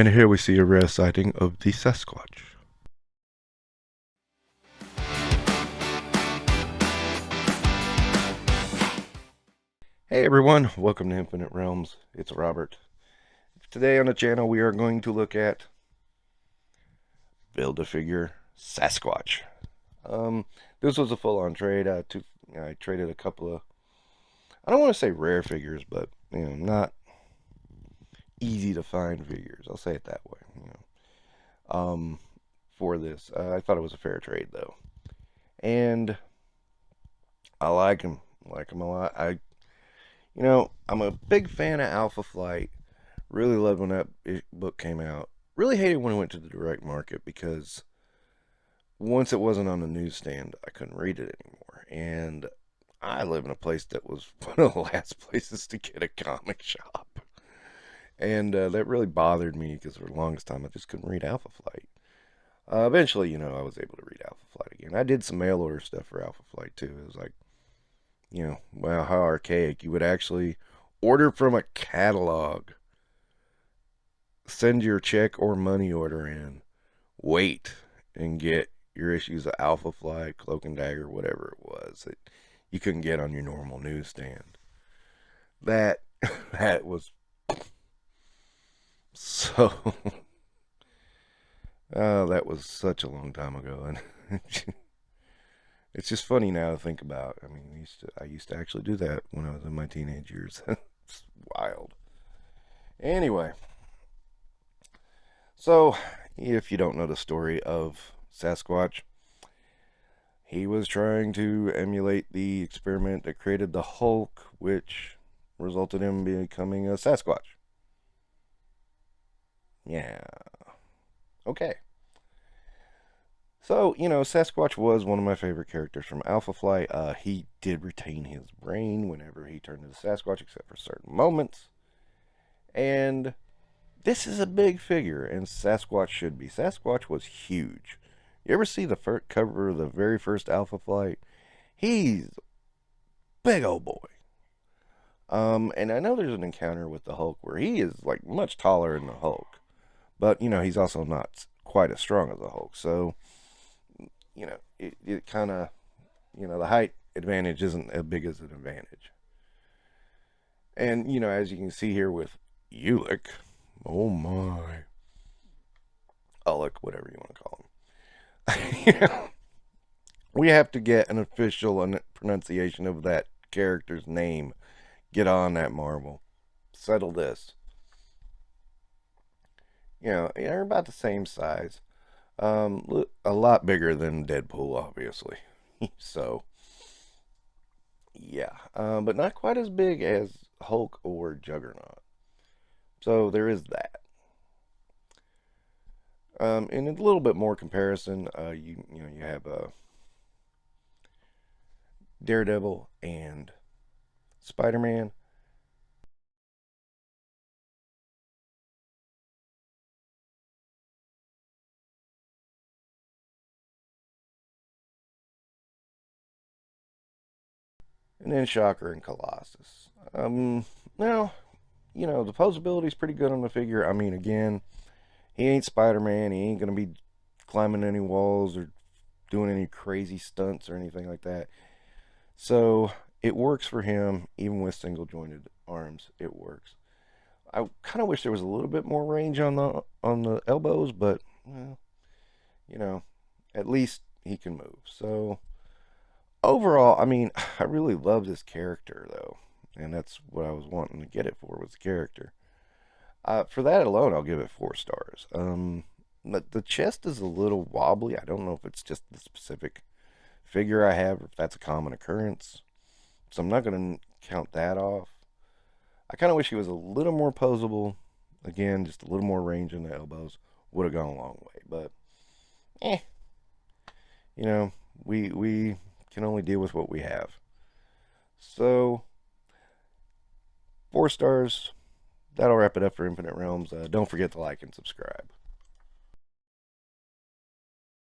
And here we see a rare sighting of the Sasquatch. Hey everyone, welcome to Infinite Realms. It's Robert. Today on the channel we are going to look at Build-A-Figure Sasquatch. This was a full-on trade. I traded a couple of, I don't want to say rare figures, but not easy to find figures. I'll say it that way. For this, I thought it was a fair trade though, and I like him a lot. I'm a big fan of Alpha Flight. Really loved when that book came out. Really hated when it went to the direct market because once it wasn't on the newsstand, I couldn't read it anymore. And I live in a place that was one of the last places to get a comic shop. And that really bothered me because for the longest time I just couldn't read Alpha Flight. Eventually, I was able to read Alpha Flight again. I did some mail order stuff for Alpha Flight too. It was like, wow, how archaic. You would actually order from a catalog, send your check or money order in, wait, and get your issues of Alpha Flight, Cloak and Dagger, whatever it was that you couldn't get on your normal newsstand. That was so that was such a long time ago, and it's just funny now to think about. I mean, I used to actually do that when I was in my teenage years. It's wild. Anyway, so if you don't know the story of Sasquatch, he was trying to emulate the experiment that created the Hulk, which resulted in him becoming a Sasquatch. Yeah. Okay. So, Sasquatch was one of my favorite characters from Alpha Flight. He did retain his brain whenever he turned into Sasquatch, except for certain moments. And this is a big figure, and Sasquatch should be. Sasquatch was huge. You ever see the cover of the very first Alpha Flight? He's a big old boy. And I know there's an encounter with the Hulk where he is like much taller than the Hulk. But, he's also not quite as strong as the Hulk. So, it kind of, the height advantage isn't as big as an advantage. And, as you can see here with Ulick, oh my, Ulick, whatever you want to call him. We have to get an official pronunciation of that character's name. Get on that, Marvel. Settle this. They're about the same size. A lot bigger than Deadpool, obviously. So, yeah. But not quite as big as Hulk or Juggernaut. So there is that. And a little bit more comparison, you have Daredevil and Spider-Man. And then Shocker and Colossus. Now, the posability is pretty good on the figure. I mean, again, he ain't Spider-Man. He ain't going to be climbing any walls or doing any crazy stunts or anything like that. So it works for him, even with single-jointed arms. It works. I kind of wish there was a little bit more range on the elbows, but well, at least he can move. So overall, I mean, I really love this character though, and that's what I was wanting to get it for, was the character. For that alone, I'll give it 4 stars. But the chest is a little wobbly. I don't know if it's just the specific figure I have, or if that's a common occurrence. So I'm not going to count that off. I kind of wish he was a little more posable. Again, just a little more range in the elbows would have gone a long way. But, we can only deal with what we have. So, 4 stars. That'll wrap it up for Infinite Realms. Don't forget to like and subscribe.